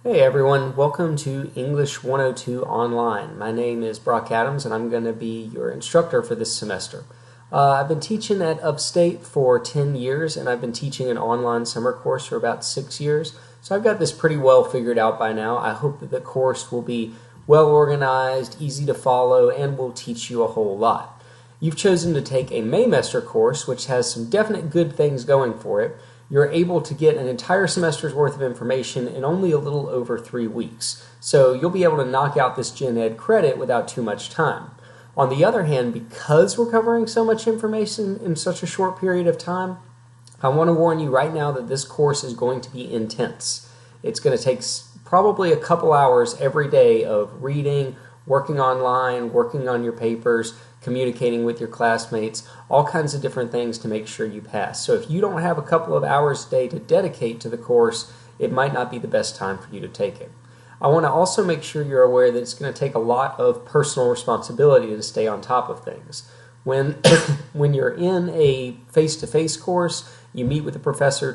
Hey everyone, welcome to English 102 Online. My name is Brock Adams and I'm going to be your instructor for this semester. I've been teaching at Upstate for 10 years and I've been teaching an online summer course for about 6 years. So I've got this pretty well figured out by now. I hope that the course will be well organized, easy to follow, and will teach you a whole lot. You've chosen to take a Maymester course which has some definite good things going for it. You're able to get an entire semester's worth of information in only a little over 3 weeks. So you'll be able to knock out this Gen Ed credit without too much time. On the other hand, because we're covering so much information in such a short period of time, I want to warn you right now that this course is going to be intense. It's going to take probably a couple hours every day of reading, working online, working on your papers, communicating with your classmates, all kinds of different things to make sure you pass. So if you don't have a couple of hours a day to dedicate to the course, it might not be the best time for you to take it. I want to also make sure you're aware that it's going to take a lot of personal responsibility to stay on top of things. When you're in a face-to-face course, you meet with the professor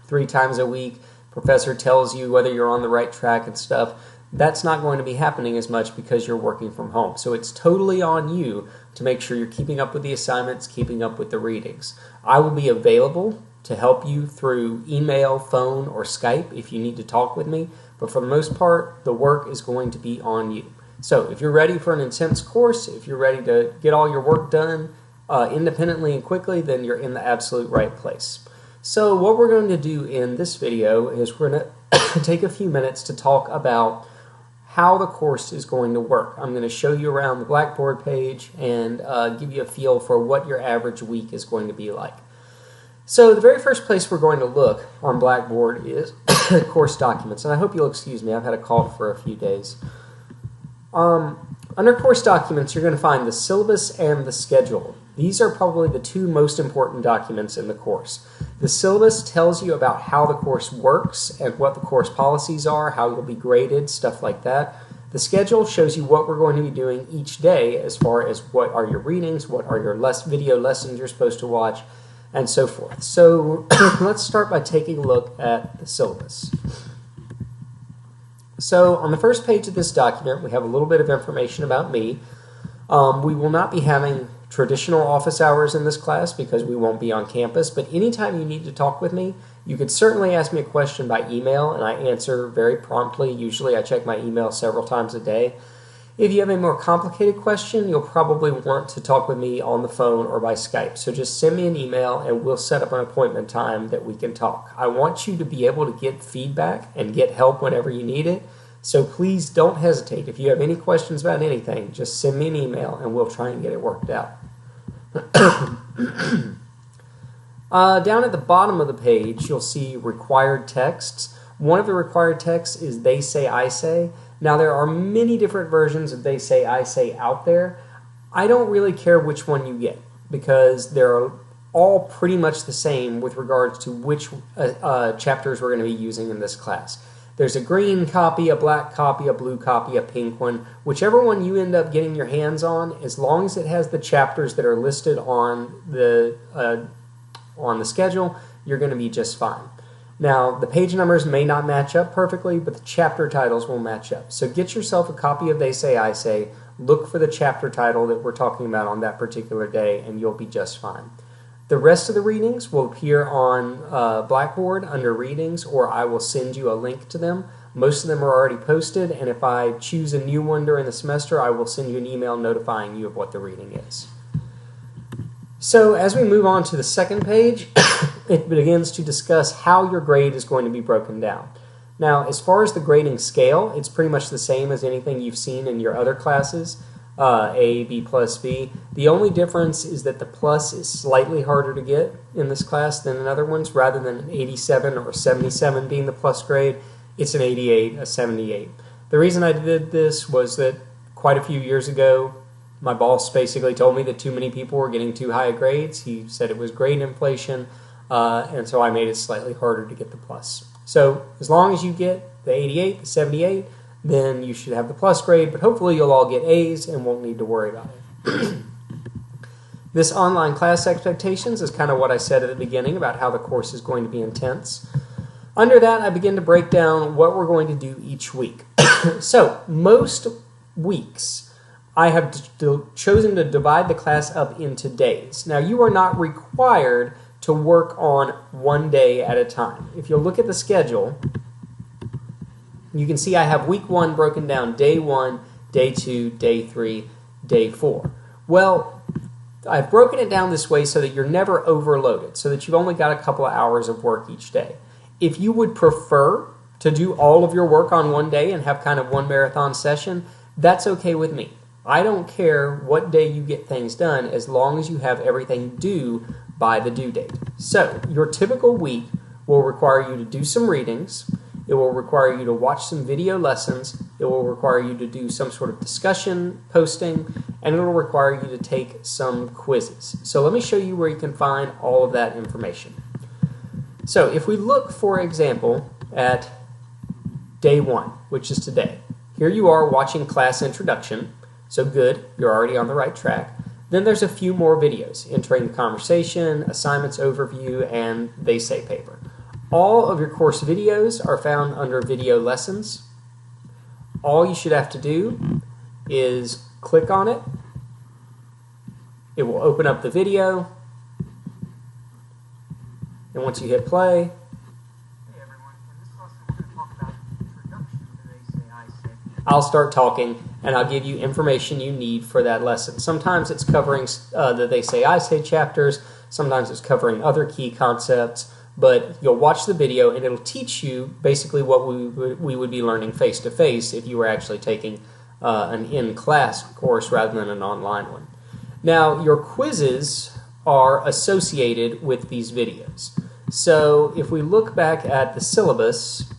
three times a week, professor tells you whether you're on the right track and stuff. That's not going to be happening as much because you're working from home. So it's totally on you to make sure you're keeping up with the assignments, keeping up with the readings. I will be available to help you through email, phone, or Skype if you need to talk with me. But for the most part, the work is going to be on you. So if you're ready for an intense course, if you're ready to get all your work done independently and quickly, then you're in the absolute right place. So what we're going to do in this video is we're going to take a few minutes to talk about how the course is going to work. I'm going to show you around the Blackboard page and give you a feel for what your average week is going to be like. So the very first place we're going to look on Blackboard is course documents. And I hope you'll excuse me, I've had a cough for a few days. Under course documents, you're going to find the syllabus and the schedule. These are probably the two most important documents in the course. The syllabus tells you about how the course works and what the course policies are, how you'll be graded, stuff like that. The schedule shows you what we're going to be doing each day as far as what are your readings, what are your video lessons you're supposed to watch, and so forth. So let's start by taking a look at the syllabus. So on the first page of this document, we have a little bit of information about me. We will not be having traditional office hours in this class because we won't be on campus, but anytime you need to talk with me, you could certainly ask me a question by email and I answer very promptly. Usually I check my email several times a day. If you have a more complicated question, you'll probably want to talk with me on the phone or by Skype. So just send me an email and we'll set up an appointment time that we can talk. I want you to be able to get feedback and get help whenever you need it. So please don't hesitate. If you have any questions about anything, just send me an email and we'll try and get it worked out. Down at the bottom of the page, you'll see required texts. One of the required texts is They Say, I Say. Now, there are many different versions of They Say, I Say out there. I don't really care which one you get because they're all pretty much the same with regards to which chapters we're going to be using in this class. There's a green copy, a black copy, a blue copy, a pink one. Whichever one you end up getting your hands on, as long as it has the chapters that are listed on the schedule, you're going to be just fine. Now, the page numbers may not match up perfectly, but the chapter titles will match up. So get yourself a copy of They Say, I Say. Look for the chapter title that we're talking about on that particular day, and you'll be just fine. The rest of the readings will appear on Blackboard under Readings, or I will send you a link to them. Most of them are already posted, and if I choose a new one during the semester, I will send you an email notifying you of what the reading is. So as we move on to the second page, it begins to discuss how your grade is going to be broken down. Now, as far as the grading scale, it's pretty much the same as anything you've seen in your other classes. A, B plus, B. The only difference is that the plus is slightly harder to get in this class than in other ones. Rather than an 87 or 77 being the plus grade, it's an 88, a 78. The reason I did this was that quite a few years ago, my boss basically told me that too many people were getting too high grades. He said it was grade inflation, and so I made it slightly harder to get the plus. So as long as you get the 88, the 78, then you should have the plus grade, but hopefully you'll all get A's and won't need to worry about it. This online class expectations is kind of what I said at the beginning about how the course is going to be intense. Under that, I begin to break down what we're going to do each week. So, most weeks, I have chosen to divide the class up into days. Now, you are not required to work on one day at a time. If you'll look at the schedule, you can see I have week 1 broken down day 1, day 2, day 3, day 4. Well, I've broken it down this way so that you're never overloaded, so that you've only got a couple of hours of work each day. If you would prefer to do all of your work on one day and have kind of one marathon session, that's okay with me. I don't care what day you get things done as long as you have everything due by the due date. So, your typical week will require you to do some readings. It will require you to watch some video lessons. It will require you to do some sort of discussion posting, and it will require you to take some quizzes. So let me show you where you can find all of that information. So if we look, for example, at day 1, which is today. Here you are watching class introduction. So good, you're already on the right track. Then there's a few more videos, entering the conversation, assignments overview, and they say paper. All of your course videos are found under video lessons. All you should have to do is click on it. It will open up the video. And once you hit play, I'll start talking and I'll give you information you need for that lesson. Sometimes it's covering the They Say I Say chapters, sometimes it's covering other key concepts, but you'll watch the video and it'll teach you basically what we would be learning face-to-face if you were actually taking an in-class course rather than an online one. Now, your quizzes are associated with these videos. So if we look back at the syllabus,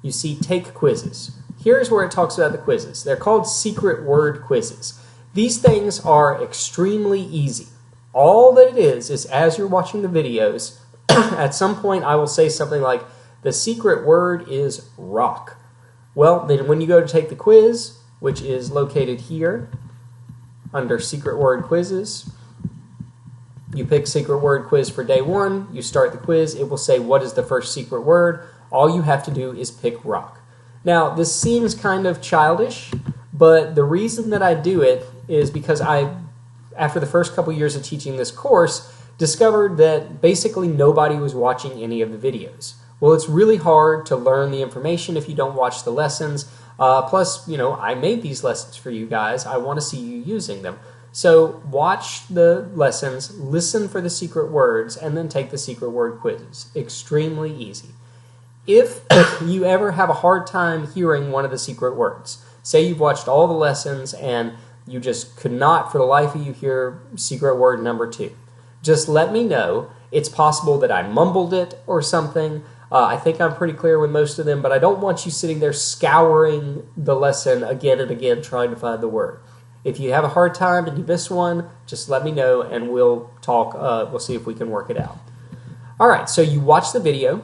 you see take quizzes. Here's where it talks about the quizzes. They're called secret word quizzes. These things are extremely easy. All that it is as you're watching the videos, at some point I will say something like, the secret word is rock. Well, then when you go to take the quiz, which is located here under secret word quizzes, you pick secret word quiz for day 1, you start the quiz, it will say what is the first secret word. All you have to do is pick rock. Now, this seems kind of childish, but the reason that I do it is because I, after the first couple years of teaching this course, discovered that basically nobody was watching any of the videos. Well, it's really hard to learn the information if you don't watch the lessons. Plus, you know, I made these lessons for you guys. I want to see you using them. So watch the lessons, listen for the secret words, and then take the secret word quizzes. Extremely easy. If you ever have a hard time hearing one of the secret words, say you've watched all the lessons and you just could not for the life of you hear secret word number 2, just let me know. It's possible that I mumbled it or something. I think I'm pretty clear with most of them, but I don't want you sitting there scouring the lesson again and again trying to find the word. If you have a hard time and you miss one, just let me know and we'll talk. We'll see if we can work it out. All right, so you watch the video,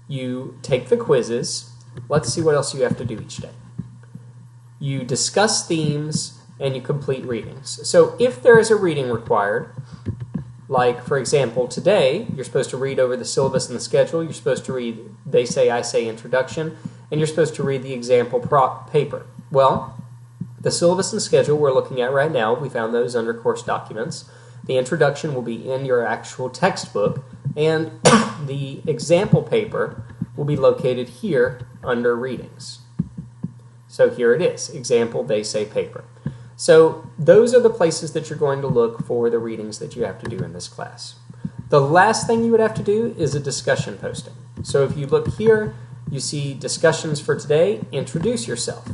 you take the quizzes. Let's see what else you have to do each day. You discuss themes and you complete readings. So if there is a reading required, like, for example, today, you're supposed to read over the syllabus and the schedule. You're supposed to read They Say, I Say introduction, and you're supposed to read the example paper. Well, the syllabus and schedule we're looking at right now, we found those under course documents. The introduction will be in your actual textbook, and the example paper will be located here under readings. So here it is, example They Say paper. So those are the places that you're going to look for the readings that you have to do in this class. The last thing you would have to do is a discussion posting. So if you look here, you see discussions for today, introduce yourself.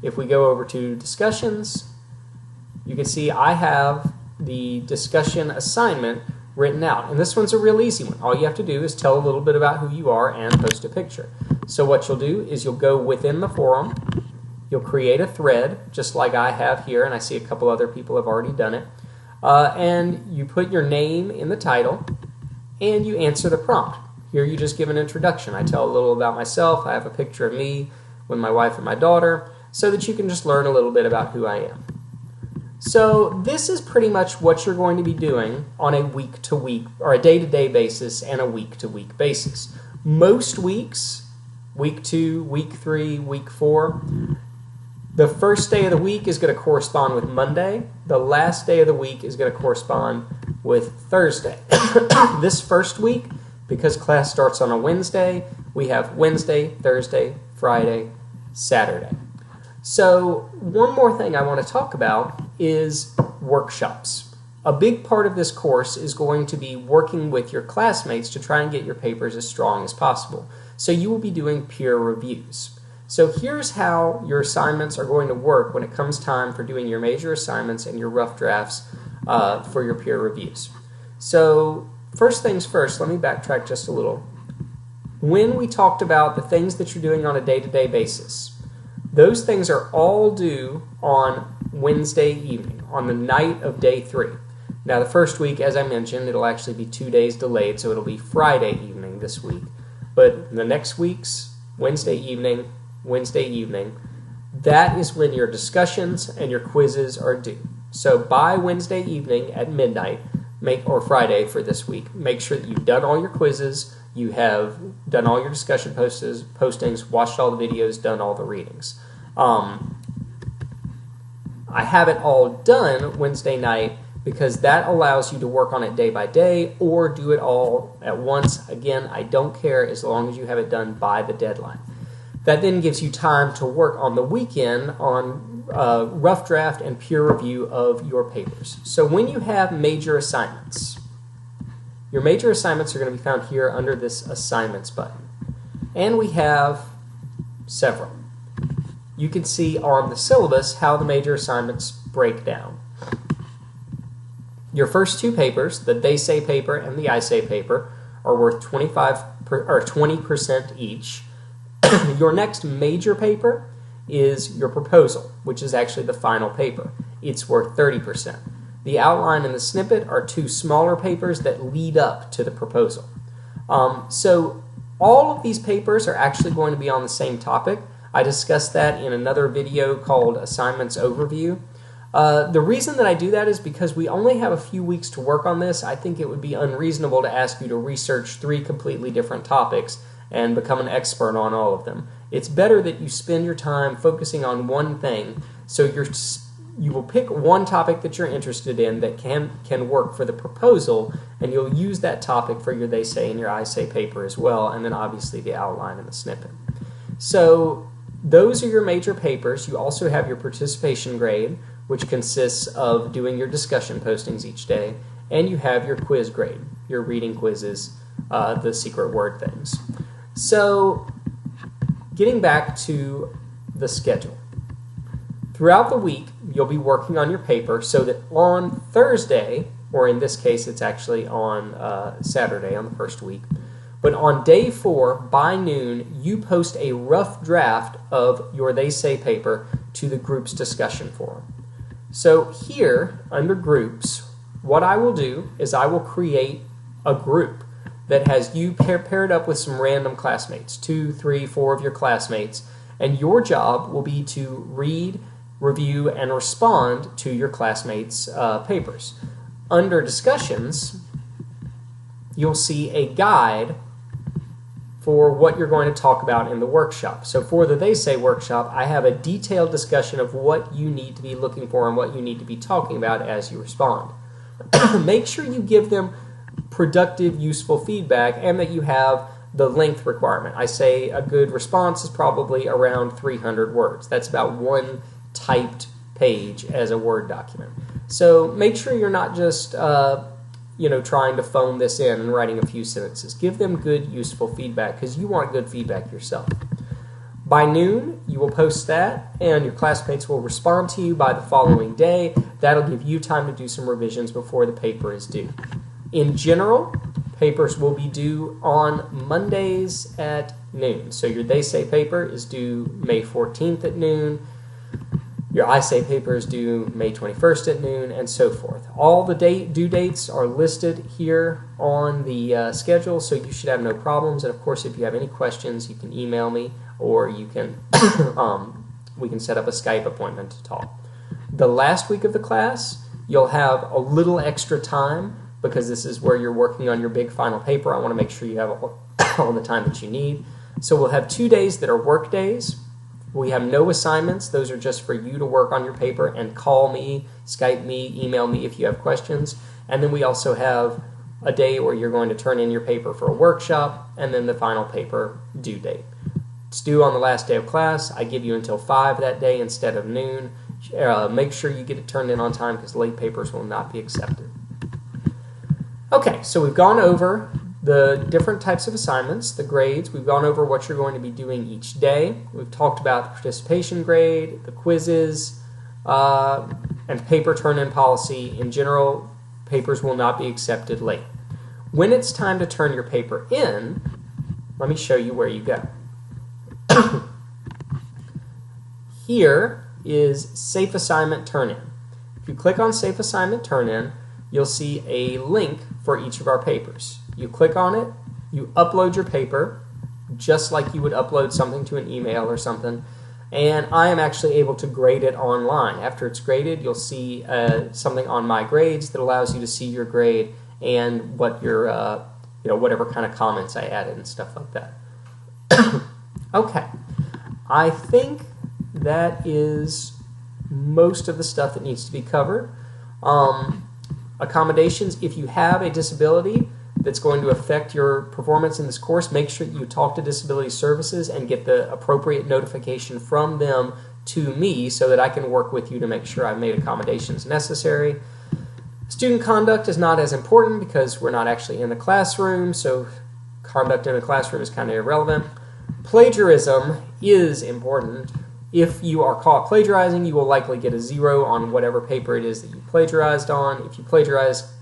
If we go over to discussions, you can see I have the discussion assignment written out. And this one's a real easy one. All you have to do is tell a little bit about who you are and post a picture. So what you'll do is you'll go within the forum, you'll create a thread, just like I have here, and I see a couple other people have already done it. And you put your name in the title, and you answer the prompt. Here you just give an introduction. I tell a little about myself. I have a picture of me with my wife and my daughter, so that you can just learn a little bit about who I am. So this is pretty much what you're going to be doing on a week-to-week, or a day-to-day basis and a week-to-week basis. Most weeks, week 2, week 3, week 4, the first day of the week is going to correspond with Monday. The last day of the week is going to correspond with Thursday. This first week, because class starts on a Wednesday, we have Wednesday, Thursday, Friday, Saturday. So one more thing I want to talk about is workshops. A big part of this course is going to be working with your classmates to try and get your papers as strong as possible. So you will be doing peer reviews. So here's how your assignments are going to work when it comes time for doing your major assignments and your rough drafts for your peer reviews. So first things first, let me backtrack just a little. When we talked about the things that you're doing on a day-to-day basis, those things are all due on Wednesday evening, on the night of day 3. Now the first week, as I mentioned, it'll actually be 2 days delayed, so it'll be Friday evening this week. But the next week's Wednesday evening, that is when your discussions and your quizzes are due. So by Wednesday evening at midnight, or Friday for this week, make sure that you've done all your quizzes, you have done all your discussion postings, watched all the videos, done all the readings. I have it all done Wednesday night because that allows you to work on it day by day or do it all at once. Again, I don't care as long as you have it done by the deadline. That then gives you time to work on the weekend on rough draft and peer review of your papers. So when you have major assignments, your major assignments are going to be found here under this assignments button. And we have several. You can see on the syllabus how the major assignments break down. Your first 2 papers, the They Say paper and the I Say paper, are worth 20% each. Your next major paper is your proposal, which is actually the final paper. It's worth 30%. The outline and the snippet are 2 smaller papers that lead up to the proposal. So all of these papers are actually going to be on the same topic. I discussed that in another video called Assignments Overview. The reason that I do that is because we only have a few weeks to work on this. I think it would be unreasonable to ask you to research 3 completely different topics and become an expert on all of them. It's better that you spend your time focusing on one thing, so you will pick one topic that you're interested in that can work for the proposal, and you'll use that topic for your They Say and your I Say paper as well, and then obviously the outline and the snippet. So those are your major papers. You also have your participation grade, which consists of doing your discussion postings each day, and you have your quiz grade, your reading quizzes, the secret word things. So getting back to the schedule. Throughout the week, you'll be working on your paper so that on Thursday, or in this case it's actually on Saturday on the first week, but on day 4 by noon, you post a rough draft of your They Say paper to the group's discussion forum. So here, under groups, what I will do is I will create a group that has you paired up with some random classmates, 2, 3, 4 of your classmates, and your job will be to read, review, and respond to your classmates' papers. Under discussions, you'll see a guide for what you're going to talk about in the workshop. So for the They Say workshop, I have a detailed discussion of what you need to be looking for and what you need to be talking about as you respond. Make sure you give them productive, useful feedback, and that you have the length requirement. I say a good response is probably around 300 words. That's about 1 typed page as a Word document. So make sure you're not just trying to phone this in and writing a few sentences. Give them good, useful feedback because you want good feedback yourself. By noon, you will post that, and your classmates will respond to you by the following day. That'll give you time to do some revisions before the paper is due. In general, papers will be due on Mondays at noon. So your They Say paper is due May 14th at noon. Your I Say paper is due May 21st at noon, and so forth. All the due dates are listed here on the schedule, so you should have no problems. And of course, if you have any questions, you can email me, or you can we can set up a Skype appointment to talk. The last week of the class, you'll have a little extra time because this is where you're working on your big final paper. I want to make sure you have all the time that you need. So we'll have 2 days that are work days. We have no assignments. Those are just for you to work on your paper and call me, Skype me, email me if you have questions. And then we also have a day where you're going to turn in your paper for a workshop, and then the final paper due date. It's due on the last day of class. I give you until 5 that day instead of noon. Make sure you get it turned in on time because late papers will not be accepted. Okay, so we've gone over the different types of assignments, the grades. We've gone over what you're going to be doing each day. We've talked about the participation grade, the quizzes, and paper turn-in policy. In general, papers will not be accepted late. When it's time to turn your paper in, let me show you where you go. Here is Safe Assignment Turn-In. If you click on Safe Assignment Turn-In, you'll see a link for each of our papers. You click on it, you upload your paper, just like you would upload something to an email or something, and I am actually able to grade it online. After it's graded, you'll see something on My Grades that allows you to see your grade and what your, whatever kind of comments I added and stuff like that. Okay, I think that is most of the stuff that needs to be covered. Accommodations, if you have a disability that's going to affect your performance in this course, make sure you talk to Disability Services and get the appropriate notification from them to me so that I can work with you to make sure I've made accommodations necessary. Student conduct is not as important because we're not actually in the classroom, so conduct in a classroom is kind of irrelevant. Plagiarism is important. If you are caught plagiarizing, you will likely get a 0 on whatever paper it is that you plagiarized on. If you plagiarize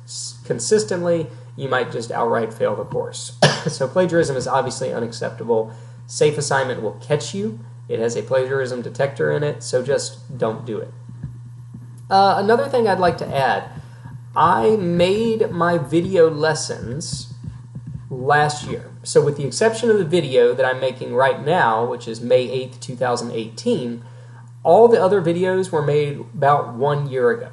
consistently, you might just outright fail the course. So plagiarism is obviously unacceptable. Safe Assignment will catch you. It has a plagiarism detector in it, so just don't do it. Another thing I'd like to add, I made my video lessons last year. So with the exception of the video that I'm making right now, which is May 8th, 2018, all the other videos were made about 1 year ago.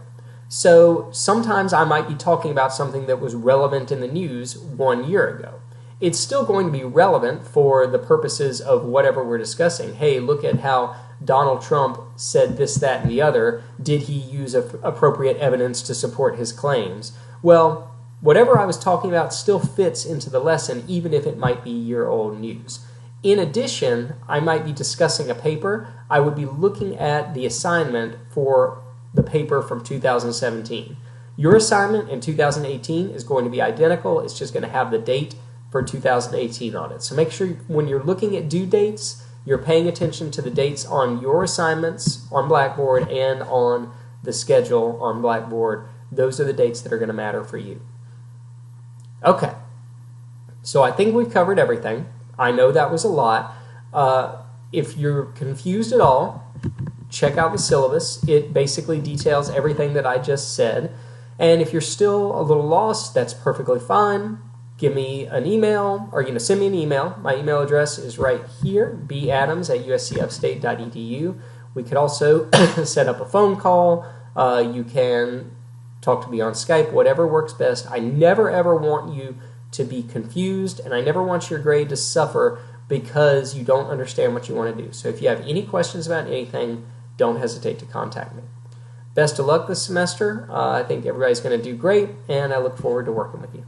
So sometimes I might be talking about something that was relevant in the news 1 year ago. It's still going to be relevant for the purposes of whatever we're discussing. Hey, look at how Donald Trump said this, that, and the other. Did he use appropriate evidence to support his claims? Well, whatever I was talking about still fits into the lesson, even if it might be year-old news. In addition, I might be discussing a paper. I would be looking at the assignment for the paper from 2017. Your assignment in 2018 is going to be identical. It's just going to have the date for 2018 on it. So make sure when you're looking at due dates, you're paying attention to the dates on your assignments on Blackboard and on the schedule on Blackboard. Those are the dates that are going to matter for you. Okay, so I think we've covered everything. I know that was a lot. If you're confused at all, check out the syllabus. It basically details everything that I just said. And if you're still a little lost, that's perfectly fine. Give me an email, or send me an email. My email address is right here, badams@uscupstate.edu. We could also set up a phone call. You can talk to me on Skype, whatever works best. I never ever want you to be confused, and I never want your grade to suffer because you don't understand what you want to do. So if you have any questions about anything, don't hesitate to contact me. Best of luck this semester. I think everybody's going to do great, and I look forward to working with you.